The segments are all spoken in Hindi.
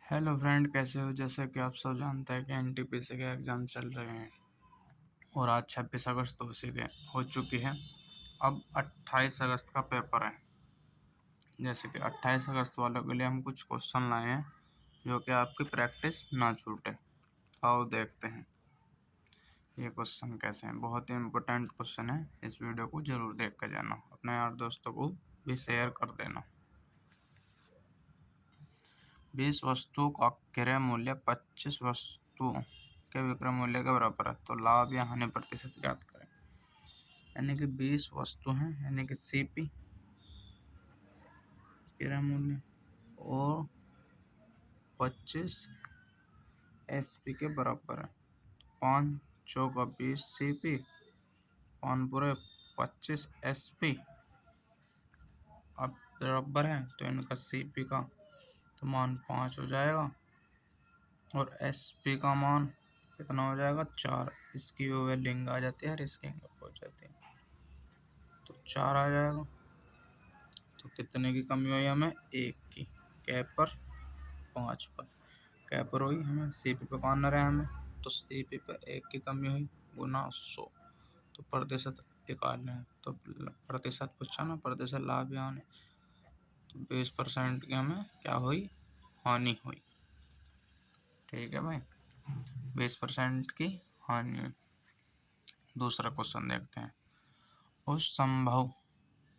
हेलो फ्रेंड, कैसे हो। जैसे कि आप सब जानते हैं कि एनटीपीसी के एग्ज़ाम चल रहे हैं और आज 26 अगस्त हो चुकी है। अब 28 अगस्त का पेपर है। जैसे कि 28 अगस्त वालों के लिए हम कुछ क्वेश्चन लाए हैं जो कि आपकी प्रैक्टिस ना छूटे। आओ देखते हैं ये क्वेश्चन कैसे हैं। बहुत ही इम्पोर्टेंट क्वेश्चन है। इस वीडियो को ज़रूर देख कर जाना, अपने यार दोस्तों को भी शेयर कर देना। 20 वस्तुओं का क्रय मूल्य 25 वस्तुओं के विक्रय मूल्य के बराबर है, तो लाभ या हानि प्रतिशत ज्ञात करें। यानी कि 20 वस्तु हैं, यानी कि सीपी क्रय मूल्य और 25 एसपी के बराबर है। 5 चौका 20 सीपी, 5 पूरे 25 एसपी अब बराबर है, तो इनका सीपी का तो मान 5 हो जाएगा और एसपी का मान कितना हो जाएगा 4। इसकी वो लिंग आ जाती है और इसकी हो जाती है, तो 4 आ जाएगा। तो कितने की कमी हुई हमें? 1 की। कै पर 5 पर कै पर हुई हमें, सीपी पे कॉर्नर है हमें, तो सीपी पे 1 की कमी हुई गुना 100। तो प्रतिशत निकालना है, तो प्रतिशत पूछा ना, प्रतिशत लाभ या हानि। तो 20% की हमें क्या हुई? हानि हुई। ठीक है भाई, 20% की हानि हुई। दूसरा क्वेश्चन देखते हैं। उस संभव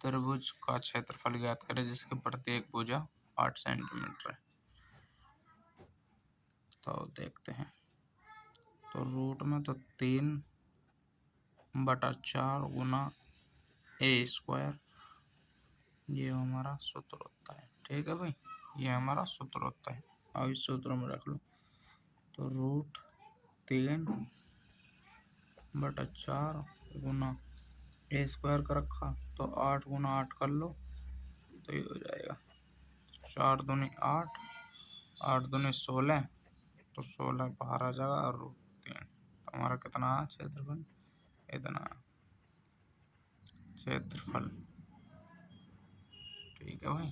त्रिभुज का क्षेत्रफल ज्ञात करें जिसकी प्रत्येक भुजा 8 सेंटीमीटर है। तो देखते हैं। तो रूट में तो 3/4 गुना ए स्क्वायर, ये हमारा सूत्र होता है। ठीक है भाई, ये हमारा सूत्र होता है। अब इस सूत्र में रख लो। तो रूट 3/4 गुना ए स्क्वायर का रखा, तो 8 गुना 8 कर लो, तो ये हो जाएगा 4 दूनी 8, 8 दूनी 16, तो 16 बाहर आ जाएगा और रूट 3। तो हमारा कितना है क्षेत्रफल? इतना क्षेत्रफल। ठीक है भाई,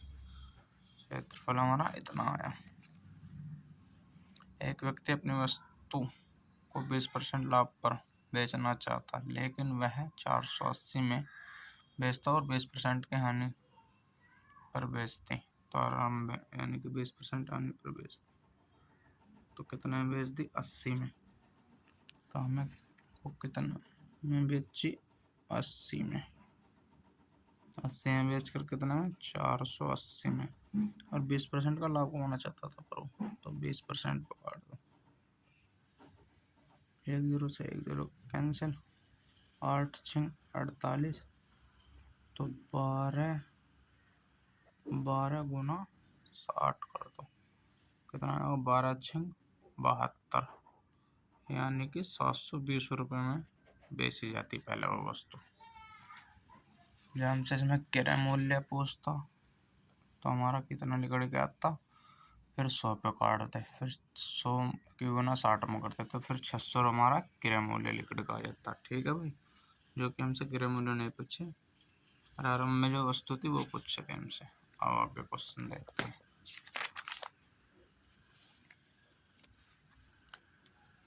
क्षेत्रफल हमारा इतना आया। एक व्यक्ति अपनी वस्तु को 20% लाभ पर बेचना चाहता, लेकिन वह 480 में बेचता और 20% की हानि पर बेचते। तो आराम यानी कि 20% हानि पर बेचते, तो कितने में बेच दी? 80 में। तो हमें को कितना में बेची? 80 में। 80 में बेच कर कितना में? 480 में। और 20% का लाभ कमाना चाहता था, पर तो 20% को काट दो। 1 0 से 1 0 कैंसिल, 8 6 48, तो 12 गुना 60 कर दो, कितना आएगा? 12 6 72, यानी कि 720 रुपये में बेची जाती पहले वो वस्तु। जब हमसे इसमें क्रय मूल्य पूछता तो हमारा कितना निकल गया था? फिर 100 पे काटते, फिर 100 की गुना 60 में करते, तो फिर 600 हमारा क्रय मूल्य लिखने का आ जाता। ठीक है भाई, जो कि हमसे क्रय मूल्य नहीं पूछे, प्रारंभ में जो वस्तु थी वो पूछे थे हमसे। अब आगे क्वेश्चन देखते हैं।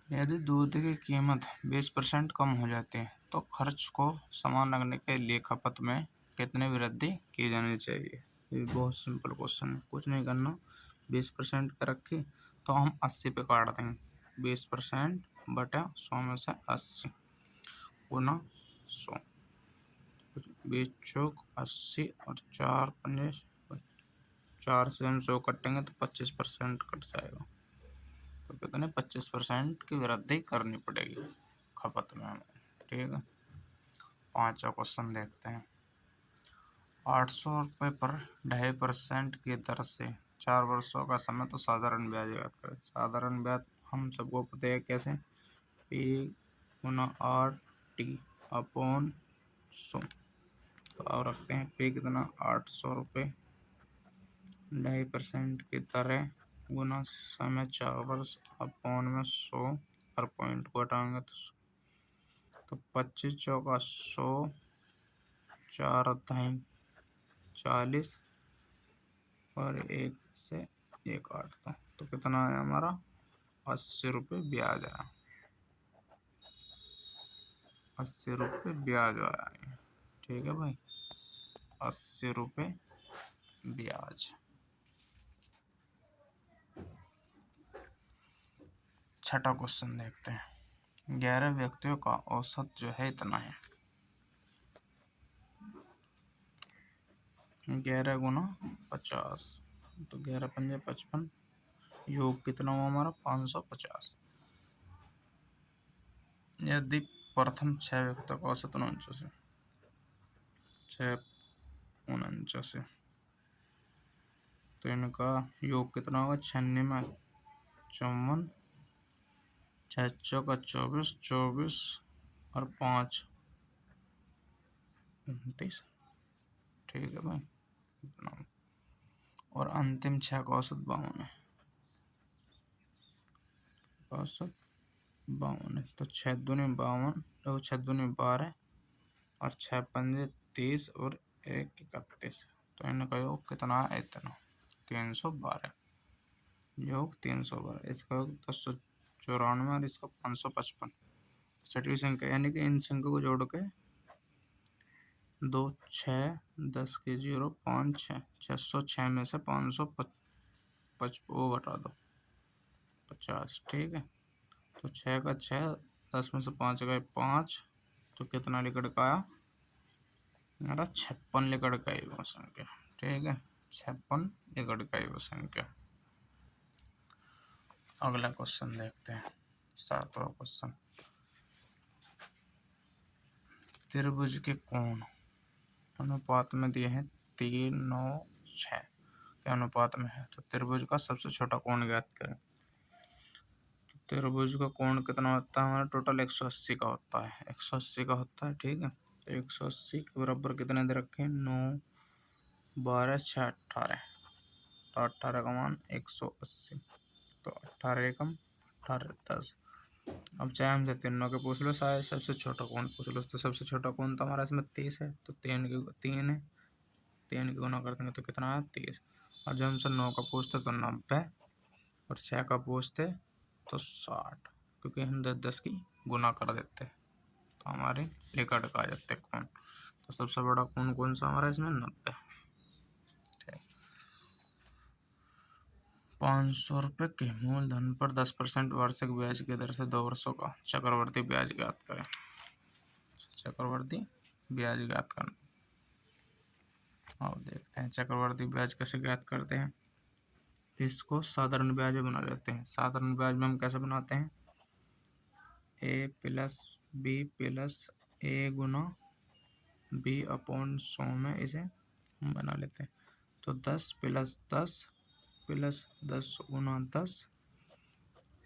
यदि दूध की कीमत 20% कम हो जाती है तो खर्च को समान रखने के लिए खपत में कितनी वृद्धि की जानी चाहिए? ये बहुत सिंपल क्वेश्चन है, कुछ नहीं करना। 20% का रखी तो हम 80 पे काट देंगे। 20% बटा 100 में से 80 गुना 100, 20 चौक 80 और 4 पंजे 4 से हम 100 कटेंगे तो 25% कट जाएगा। तो कितने? 25% की वृद्धि करनी पड़ेगी खपत में हमें। ठीक है, 5वां क्वेश्चन देखते हैं। 800 रुपये पर 2.5% की दर से 4 वर्षों का समय, तो साधारण ब्याज याद करें। साधारण ब्याज हम सबको पता है कैसे? P गुना RT अपॉन 100। तो अब रखते हैं P कितना? 800 रुपये, 2.5% की दर है गुना समय 4 वर्ष अपॉन में 100, हर पॉइंट को हटाएंगे तो 25 चौका 100, 4 अट्ठाई 40 और 1 से ये काट दो तो कितना आया हमारा 80 रुपये ब्याज आया, 80 रुपये ब्याज आया। ठीक है भाई, 80 रुपये ब्याज। छठा क्वेश्चन देखते हैं। 11 व्यक्तियों का औसत जो है इतना है, 11 गुना 50, तो 11 पंजे 55, योग कितना हुआ हमारा 550। यदि प्रथम 6 व्यक्तियों का औसत 49, 6 तो इनका योग कितना होगा 96, 54, 6 चौका 24, 24 और 5 29। ठीक है भाई, और अंतिम 6 का औसत 52 है, औसत 52 है। तो 6 दूनी 52 और 6 दूनी 12 और 6 पंजे 30 और 1 31, तो इनका योग कितना है इतना 312, योग 312। इसका योग 1094 और इसका 555। छठी संख्या यानी कि इन संख्या को जोड़ के 2 6 10 के 0 5 6 606 में से 555 वो घटा दो 50। ठीक है, तो 6 का 6, 10 में से 5 गए 5, तो कितना लिकड़ का आया मेरा 56 लिकड़ का ही वो संख्या। ठीक है, 56 लिकड़ का ही वो संख्या। अगला क्वेश्चन देखते हैं, 7वां क्वेश्चन। त्रिभुज के कोण अनुपात में दिए हैं 3 9 6 के अनुपात में है, तो त्रिभुज का सबसे छोटा कोण ज्ञात करें। त्रिभुज का कोण कितना होता है हमारा, टोटल 180 का होता है, 180 का होता है। ठीक है, तो 180 के बराबर कितने दे रखे हैं 9 12 6 18, तो 18 का मान 180, तो 18 एकम 18 10। अब चाहे हमसे तीनों के पूछ लो, शायद सबसे छोटा कौन पूछ लो, तो सबसे छोटा कौन तो हमारा इसमें 30 है, तो 3 है, 3 की गुना कर देंगे तो कितना है 30। और जब हमसे 9 का पूछते तो 90 और 6 का पूछते तो 60, क्योंकि हम 10 की गुना कर देते तो हमारे निकट का आ जाते कौन। तो सबसे बड़ा कौन कौन सा हमारा इसमें 90। 500 रुपये के मूलधन पर 10% वार्षिक ब्याज की दर से 2 वर्षों का चक्रवर्ती ब्याज ज्ञात करें। चक्रवर्ती ब्याज ज्ञात करना, अब देखते हैं चक्रवर्ती ब्याज कैसे ज्ञात करते हैं। इसको साधारण ब्याज में बना लेते हैं। साधारण ब्याज में हम कैसे बनाते हैं, ए प्लस बी प्लस ए गुना बी अपॉन 100 में इसे हम बना लेते हैं। तो 10 प्लस 10 प्लस 10 गुना 10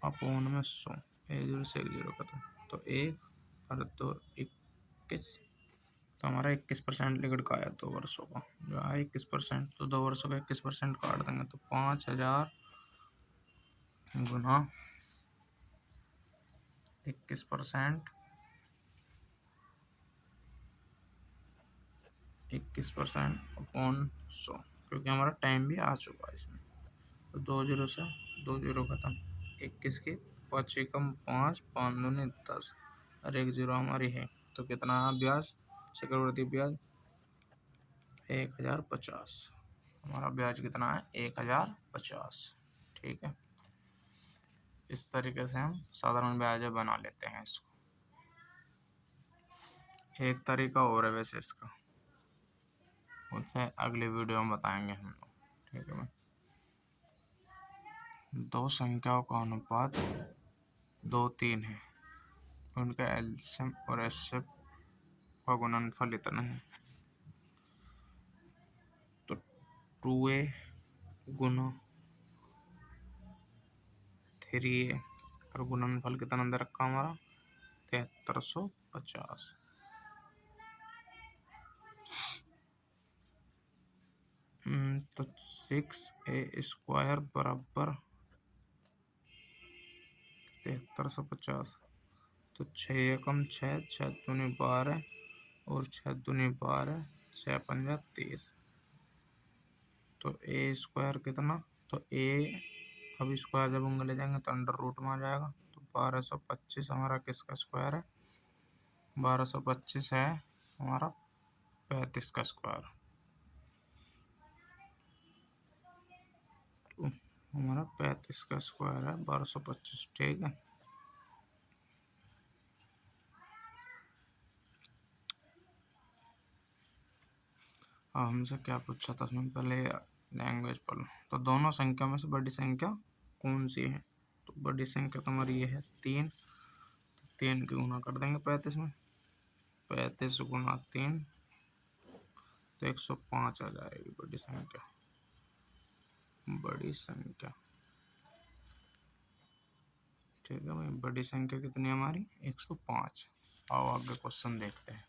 अपॉन में 100, 1 0 से 1 0 खत्म, तो 1 और 2 21, तो हमारा 21% लिकड़ का आया 2 वर्षों का, जो आया 21%, तो 2 वर्षों का 21% काट देंगे तो 5000 गुना 21%, 21% अपॉन 100, क्योंकि हमारा टाइम भी आ चुका है इसमें। तो 2 0 से 2 0 खत्म, 21 की 5 एकम 5 5 दूनी 10 और 1 0 हमारी है, तो कितना ब्याज चक्रवर्ती ब्याज 1050। हमारा ब्याज कितना है 1050। ठीक है, इस तरीके से हम साधारण ब्याज बना लेते हैं इसको। एक तरीका और है वैसे इसका, उसे अगले वीडियो में बताएंगे हम लोग। ठीक है, 2 संख्याओं का अनुपात 2 3 है, उनका एलसीएम और एचसीएफ का गुणनफल इतना है, तो 2a गुना 3a और गुणनफल कितना अंदर रखा हमारा 7350। तो 6a² बराबर 7350, तो 6 एकम 6 6 दूनी 12 और 6 दूनी 12 6 पंजा 30, तो a² कितना, तो तो ए अब स्क्वायर जब होंगे ले जाएंगे तो अंडर रूट में आ जाएगा। तो 1225 हमारा किसका स्क्वायर है? 1225 है हमारा 35 का स्क्वायर। तो हमारा 35 का स्क्वायर है 1225। ठीक है, अब हमसे क्या पूछा था उसमें, पहले लैंग्वेज पढ़ लो। तो दोनों संख्या में से बड़ी संख्या कौन सी है? तो बड़ी संख्या तुम्हारी ये है 3। तो 3 की गुना कर देंगे 35 में। 35 गुना 3 तो 105 आ जाएगी बड़ी संख्या। बड़ी संख्या, ठीक है भाई, बड़ी संख्या कितनी है हमारी? 105। आओ आगे क्वेश्चन देखते हैं।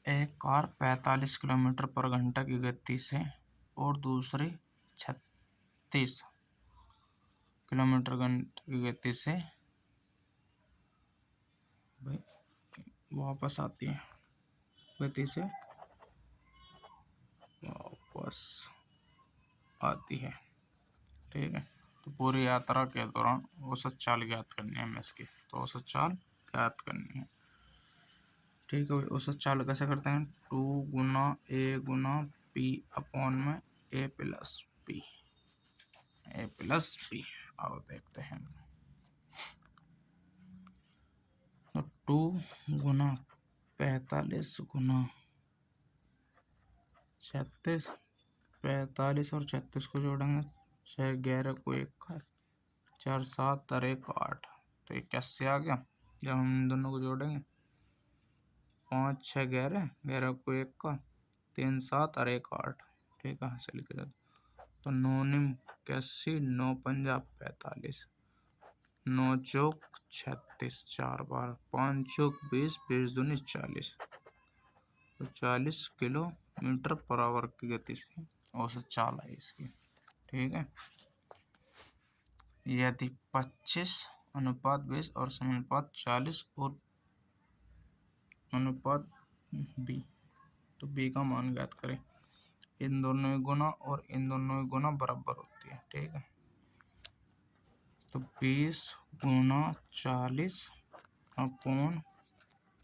एक कार 45 किलोमीटर पर घंटा की गति से और दूसरी 36 किलोमीटर घंटे की गति से भाई वापस आती है, गति से वापस आती है। ठीक है, तो पूरी यात्रा के दौरान औसत चाल ज्ञात करनी है हमें इसकी। तो औसत चाल ज्ञात करनी है। ठीक है, औसत चाल कैसे करते हैं? 2 गुना ए गुना पी अपॉन में ए प्लस पी। ए प्लस पी, आओ देखते हैं। तो 2 गुना 45 गुना 36, 45 और 36 को जोड़ेंगे, 6 11 को 1 का, 4 7 और 1 8, तो 81 आ गया। जब हम इन दोनों को जोड़ेंगे, 5 6 11, 11 को 1 का, 3 7 और 1 8। ठीक है, ऐसे लिखे जाते। तो 9 निम 81, 9 पंजा 45, 9 चौक 36, 4 बार 5 चौक 20, 20 दूनी 40। तो 40 किलोमीटर पर आवर की गति से औसत चाल है इसकी। ठीक है, यदि 25 अनुपात 20 और समानुपात 40 और अनुपात b, तो b का मान ज्ञात करें। इन दोनों की गुना और इन दोनों की गुना बराबर होती है। ठीक है, तो 20 गुना 40 अपॉन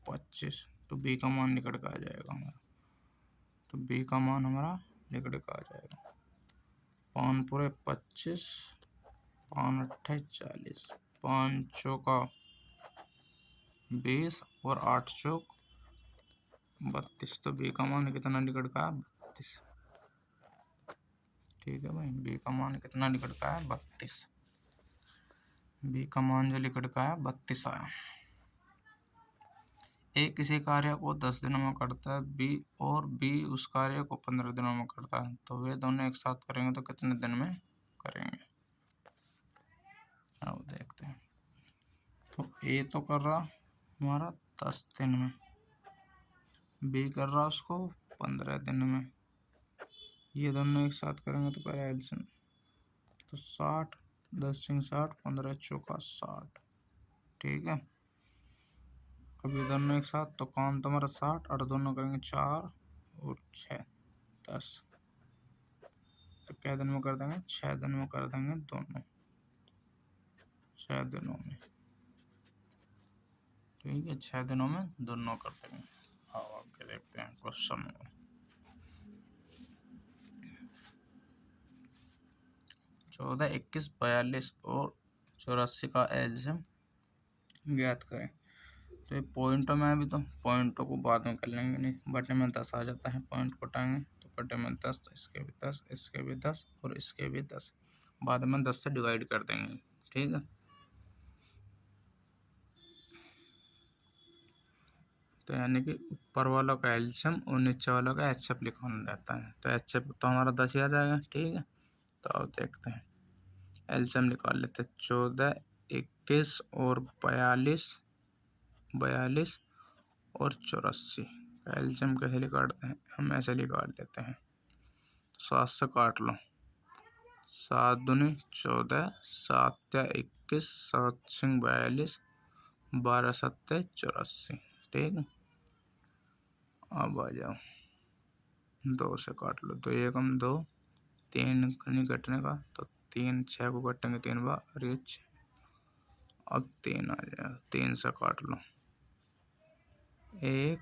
25, तो b का मान निकट का आ जाएगा हमारा। तो b का मान हमारा निकट का आ जाएगा। 5 पूरे 25, 5 अट्ठे 40, 5 चौका 20 और 8 चौक 32। तो b का मान कितना निकट का है? 32। ठीक है भाई, b का मान कितना निकट का है? 32। b का मान जो निकट का है 32 आया। ए किसी कार्य को 10 दिनों में करता है बी, और बी उस कार्य को 15 दिनों में करता है, तो वे दोनों एक साथ करेंगे तो कितने दिन में करेंगे? अब देखते हैं। तो ए तो कर रहा हमारा 10 दिन में, बी कर रहा उसको 15 दिन में। ये दोनों एक साथ करेंगे तो पहले एलसीएम, तो 60, 10 60, 15 चौका 60। ठीक है, अब ये दोनों एक साथ, तो काम तुम्हारा 60 और दोनों करेंगे 4 और 6 10। तो क्या दिन में कर देंगे? 6 दिन में कर देंगे दोनों, 6 दिनों में। ठीक है, 6 दिनों में दोनों कर देंगे। अब आगे देखते हैं क्वेश्चन में। 14 21 42 और 84 का एलसीएम ज्ञात करें। तो ये पॉइंटों में, अभी तो पॉइंटों को बाद में कर लेंगे, नहीं बटे में 10 आ जाता है, पॉइंट कटाएंगे तो बटे में 10, इसके भी 10, इसके भी 10 और इसके भी 10, बाद में 10 से डिवाइड कर देंगे। ठीक है, तो यानी कि ऊपर वालों का एलसीएम और नीचे वालों का एचएफ लिखवाना रहता है। तो एचएफ तो हमारा 10 ही आ जाएगा। ठीक है, तो अब देखते हैं, एलसीएम निकाल लेते हैं। 14 21 और 42 42 और 84 का एलसीएम कैसे निकालते हैं? हम ऐसे निकाल लेते हैं, 7 से काट लो, 7 दूनी 14, 7 या 21, 7 6 42, 12 7 84। ठीक है, अब आ जाओ, 2 से काट लो, 2 एकम 2, 3 नहीं कटने का तो 3, 6 को कटेंगे 3 बार, और ये 6। अब 3 आ जाएगा, 3 से काट लो 1,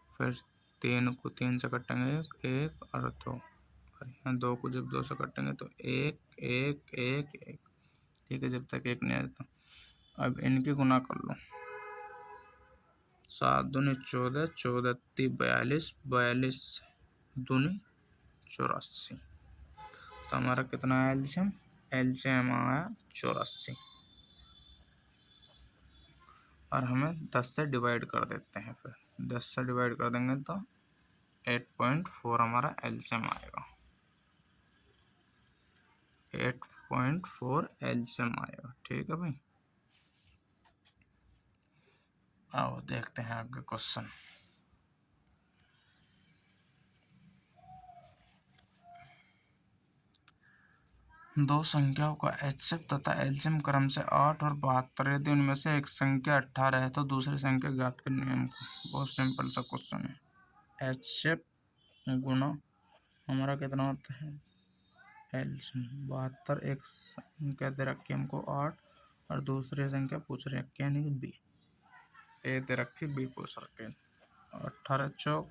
फिर 3 को 3 से कटेंगे 1, 1 और 2, और यहाँ 2 को जब 2 से कटेंगे तो 1, 1, 1, 1। ठीक है, जब तक 1 नहीं आता। अब इनके गुना कर लो, 7 दूनी 14, 14 ती 42, 42 दूनी 84। तो हमारा कितना आया एलसीएम? एलसीएम आया 84, और हमें 10 से डिवाइड कर देते हैं। फिर 10 से डिवाइड कर देंगे तो 8.4 हमारा एलसीएम आएगा, 8.4 एलसीएम आएगा। ठीक है भाई, आओ देखते हैं आगे क्वेश्चन। दो संख्याओं का एचसीएफ तथा एलसीएम क्रम से 8 और 72 यदि उनमें से एक संख्या 18 है तो दूसरी संख्या ज्ञात करने हमको। बहुत सिंपल सा क्वेश्चन है। एचसीएफ गुना हमारा कितना होता है? एलसीएम 72, एक संख्या दे रखी हमको 8 और दूसरी संख्या पूछ रहे हैं यानी कि बी, ए दे रखी बी पूछ रखे। 18 चौक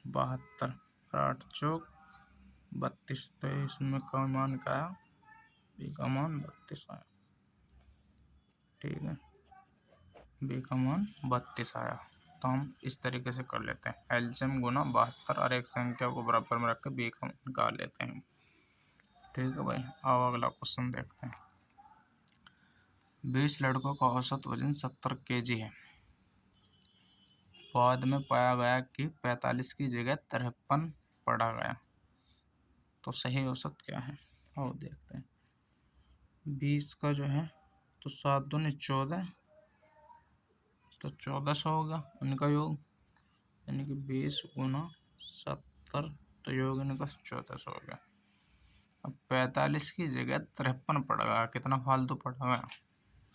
72, 8 चौक 32, तो इसमें का मान क्या आया? बी का मान 32 आया। ठीक है, बी का मान 32 आया। तो हम इस तरीके से कर लेते हैं, एलसीएम गुना 72 और एक संख्या को बराबर में रख के बी का निकाल लेते हैं। ठीक है भाई, आओ अगला क्वेश्चन देखते हैं। 20 लड़कों का औसत वजन 70 kg है। बाद में पाया गया कि 45 की जगह 53 पढ़ा गया, तो सही औसत क्या है? आओ देखते हैं। 20 का जो है तो 7 दूनी 14, तो 1400 होगा उनका योग, यानी कि 20 गुना 70, तो योग इनका 1400 हो गया। अब 45 की जगह 53 पड़ गया, कितना फालतू पड़ गया?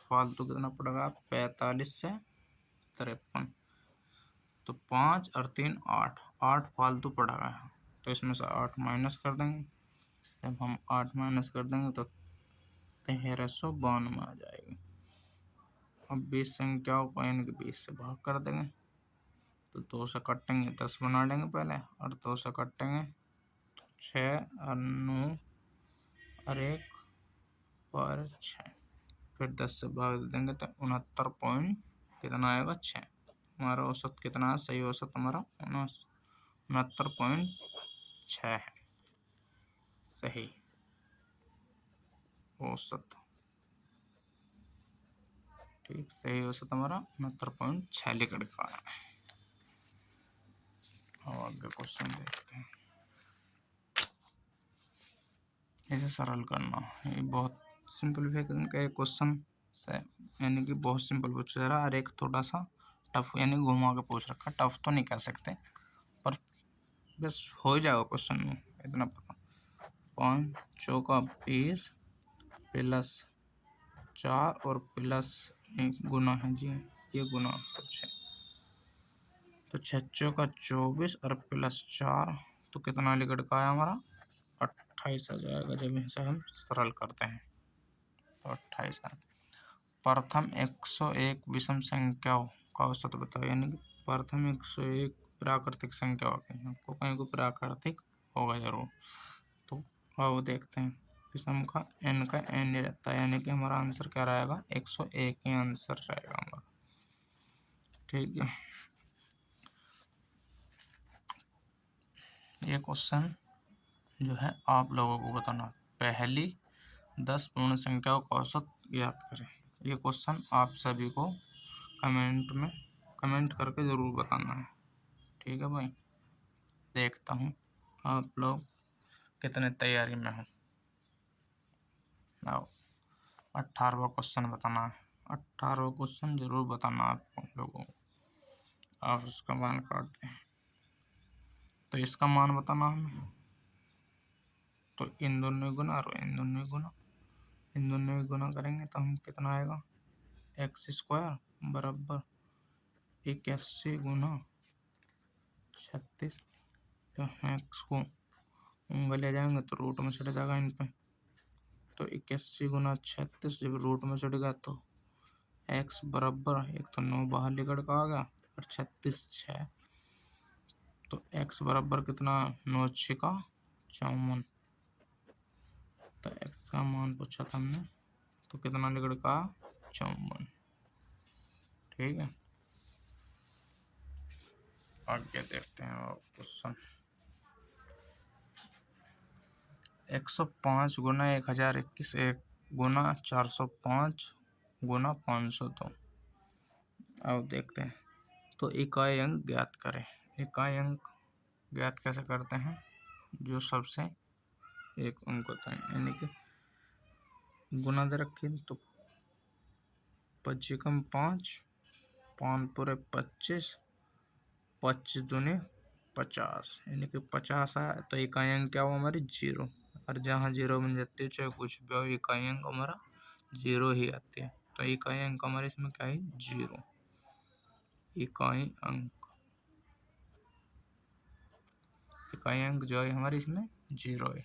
फालतू कितना पड़ गया? 45 से 53, तो 5 और 3 8, 8 फालतू पड़ गया, तो इसमें से 8 माइनस कर देंगे। जब हम 8 माइनस कर देंगे तो 1392 आ जाएगी। अब 20 संख्याओं को यानी कि 20 से भाग कर देंगे, तो 2 से कटेंगे 10 बना लेंगे पहले, और 2 से कटेंगे तो 6 और 9 और 1 और 6, फिर 10 से भाग देंगे तो 69 पॉइंट कितना आएगा? 6। हमारा औसत कितना है? सही औसत हमारा 69.6 है, सही औसत। ठीक, सही औसत हमारा 69.6 लिख रखा है। और आगे क्वेश्चन देखते हैं। इसे सरल करना, ये बहुत सिंपलीफिकेशन का एक क्वेश्चन से, यानी कि बहुत सिंपल पूछ रहा है और एक थोड़ा सा टफ, यानी घुमा के पूछ रखा। टफ तो नहीं कह सकते, पर बस हो जाएगा क्वेश्चन में, इतना पता। 5 चौका 20 प्लस 4 और प्लस 1 गुना है जी, ये गुना तो 6, तो 6 चौका 24 और प्लस 4, तो कितना लिखट का आया हमारा? 28 आ जाएगा जब इसे हम सरल करते हैं, तो 28 आ। प्रथम 101 विषम संख्याओं का औसत बताओ, यानी कि प्रथम 101 प्राकृतिक संख्या होती है, आपको कहीं को प्राकृतिक होगा जरूर। तो आओ देखते हैं। विषम का n का n ही रहता है, यानी कि हमारा आंसर क्या रहेगा? 101 ही आंसर रहेगा हमारा। ठीक है, ये क्वेश्चन जो है आप लोगों को बताना, पहली 10 पूर्ण संख्याओं का औसत ज्ञात करें। ये क्वेश्चन आप सभी को कमेंट करके ज़रूर बताना है। ठीक है भाई, देखता हूँ आप लोग कितने तैयारी में हो। आओ 18वां क्वेश्चन बताना है, 18वां क्वेश्चन जरूर बताना आप लोगों को। आप उसका मान काटते हैं, तो इसका मान बताना हमें, तो इन दोनों गुना और इन दोनों गुना, इन दोनों गुना करेंगे तो हम कितना आएगा? x² बराबर 81 गुना 36। तो एक्स को उंगली जाएंगे तो रूट में चढ़ जाएगा इन पे। तो 81 गुना 36 जब रूट में चढ़ गया तो एक्स बराबर, एक तो 9 बाहर निकल का आ गया और 36 6। तो एक्स बराबर कितना, 9 छिका 54। तो एक्स का मान पूछा था हमने, तो कितना निकल का, 54। ठीक है, आगे देखते हैं और क्वेश्चन। 105 गुना 1021 1 गुना 405 गुना 502। अब देखते हैं, तो इकाई अंक ज्ञात करें। इकाई अंक ज्ञात कैसे करते हैं, जो सबसे एक अंक होता है, यानी कि गुना दे रखी तो 25 5 5 पूरे 25 25 दूनी 50, यानी कि 50 है। तो इकाई अंक क्या हुआ हमारी, 0। और जहाँ 0 बन जाती है चाहे कुछ भी हो, इकाई अंक हमारा 0 ही आती है। तो इकाई अंक हमारे इसमें क्या है, 0। इकाई अंक, इकाई अंक जो है हमारे इसमें 0 है।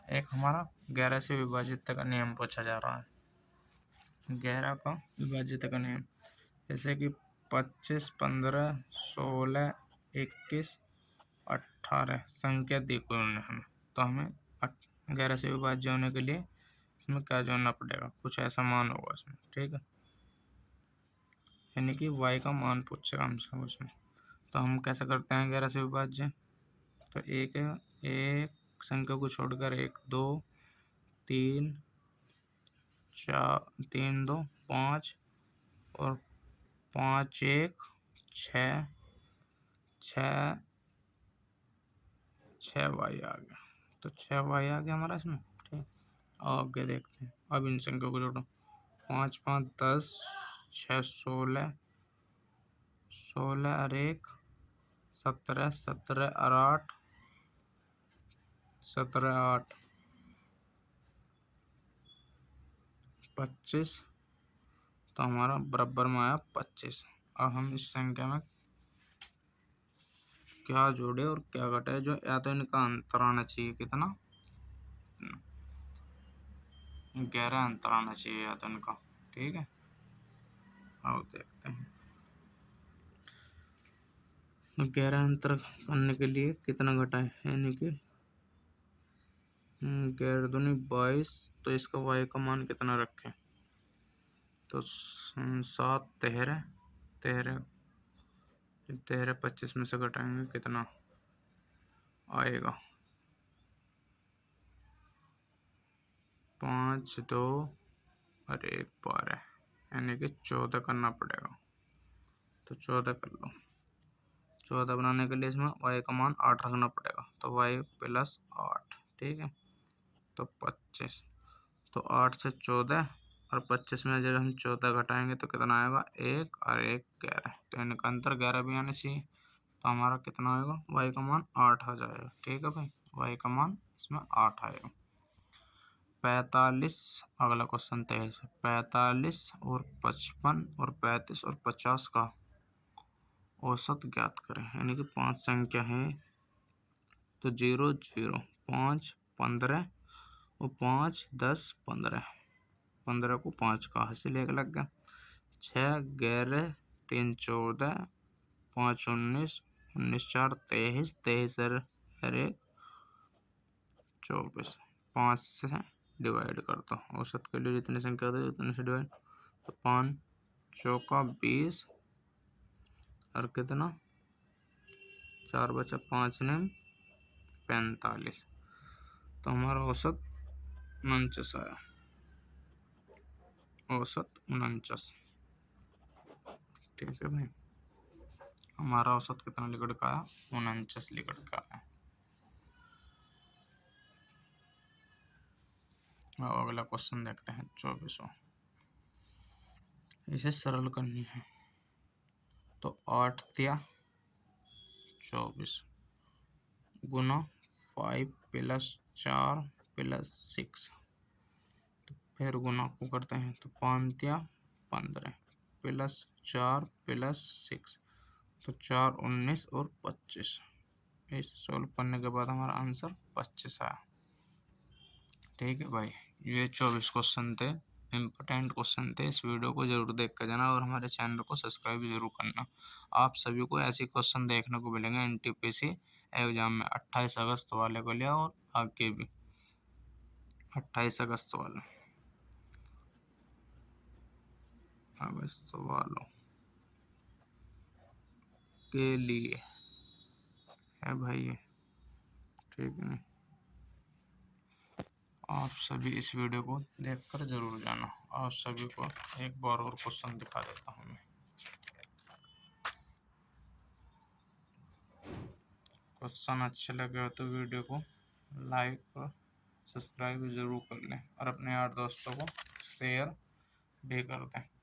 एक हमारा 11 से विभाजित का नियम पूछा जा रहा है। 11 का विभाजित का नियम, जैसे कि 25 15 16 21 18 संख्या दी कोई उन्होंने हमें, तो हमें 11 से विभाज्य होने के लिए इसमें क्या जोड़ना पड़ेगा, कुछ ऐसा मान होगा इसमें। ठीक है, यानी कि y का मान पूछेगा हमसे उसमें। तो हम कैसे करते हैं 11 से विभाज्य, तो एक संख्या को छोड़कर 1 2 3 4 3 2 5 और 5 1 6 6 6y आ गया। तो 6y आ गया हमारा इसमें। ठीक, आगे देखते हैं। अब इन संख्या को जोड़ो, 5 5 10 6 16 16 और 1 17 17 और 8 17 8 25। तो हमारा बराबर में आया 25। अब हम इस संख्या में क्या जोड़े और क्या घटाए, जो या तो इनका अंतर आना चाहिए, कितना 11 अंतर आना चाहिए या तो इनका। ठीक है, अब देखते हैं। 11 अंतर करने के लिए कितना घटाए, यानी कि 11 दूनी 22। तो इसका y का मान कितना रखें, तो 7 13 13 13 25 में से घटाएंगे कितना आएगा, 5 2 और 1 12, यानी कि 14 करना पड़ेगा। तो 14 कर लो। 14 बनाने के लिए इसमें y का मान 8 रखना पड़ेगा, तो y प्लस 8। ठीक है, तो 25। तो 8 से 14 और 25 में जब हम 14 घटाएंगे तो कितना आएगा, 1 और 1 11। तो इनका अंतर 11 भी आना चाहिए। तो हमारा कितना आएगा, y का मान 8 आ जाएगा। ठीक है भाई, y का मान इसमें 8 आएगा। 45, अगला क्वेश्चन 23। 45 और 55 और 35 और 50 का औसत ज्ञात करें, यानी कि 5 संख्या है। तो 0 0 5 15 और 5 10 15 15 को 5 का हासिल एक लग गया। 6 11 3 14 5 19 19 4 23 23 और 1 24। 5 से डिवाइड कर दो, औसत के लिए जितनी संख्या होती है उतने से डिवाइड। तो 5 चौका 20 और कितना 4 बचा 5 ने 45। तो हमारा औसत 49 आया, औसत 49। ठीक है भाई, हमारा औसत कितना लिखड़ का आया, 49 लिखड़ का आया। और अगला क्वेश्चन देखते हैं 24वां। इसे सरल करनी है। तो 8 तिया 24 गुना 5 प्लस 4 प्लस 6। तो फिर गुना को करते हैं, तो 5 तिया 15 प्लस 4 प्लस 6। तो 4, 19 और 25, इसे सॉल्व करने के बाद हमारा आंसर 25 आया। ठीक है भाई, ये 24 क्वेश्चन थे, इम्पोर्टेंट क्वेश्चन थे। इस वीडियो को जरूर देख कर जाना और हमारे चैनल को सब्सक्राइब जरूर करना। आप सभी को ऐसे क्वेश्चन देखने को मिलेंगे एनटीपीसी एग्जाम में 28 अगस्त वाले को लिया और आगे भी 28 अगस्त वाले, अगस्त वालों के लिए है भाई ये। ठीक है, आप सभी इस वीडियो को देखकर जरूर जाना। आप सभी को एक बार और क्वेश्चन दिखा देता हूँ मैं। क्वेश्चन अच्छे लगे तो वीडियो को लाइक और सब्सक्राइब जरूर कर लें और अपने यार दोस्तों को शेयर भी कर दें।